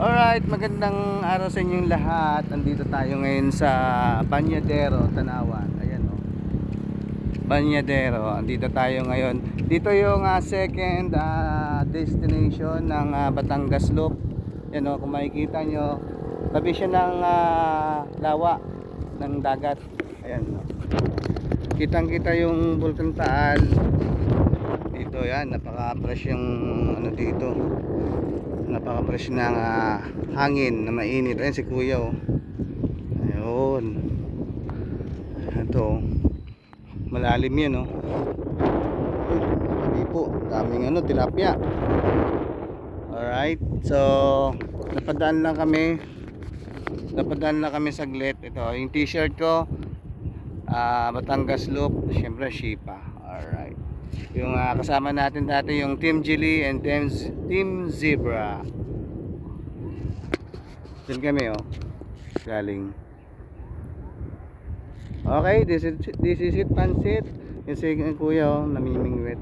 Alright, magandang araw sa inyong lahat. Andito tayo ngayon sa Banyadero, Tanawan. Ayan o, Banyadero. Andito tayo ngayon. Dito yung second destination ng Batangas Loop. Ayan o, kung makikita nyo, tabi siya ng lawa ng dagat. Ayan o, kitang kita yung Bulkan Taal. Dito yan, napaka-fresh yung ano dito, napaka-fresh ng hangin na mainit. Ayun si kuya oh. Ayun, ito malalim yun oh. Sabi po, daming ano, tilapia. Alright, so napadaan lang kami saglit. Ito yung t-shirt ko, Batangas Loop, syempre Shipa. Alright, yung kasama natin dati yung Team Gili and Team Zebra. Diyan kami oh, galing. Okay, this is it, pansit. Yung si kuya oh, namimingwit.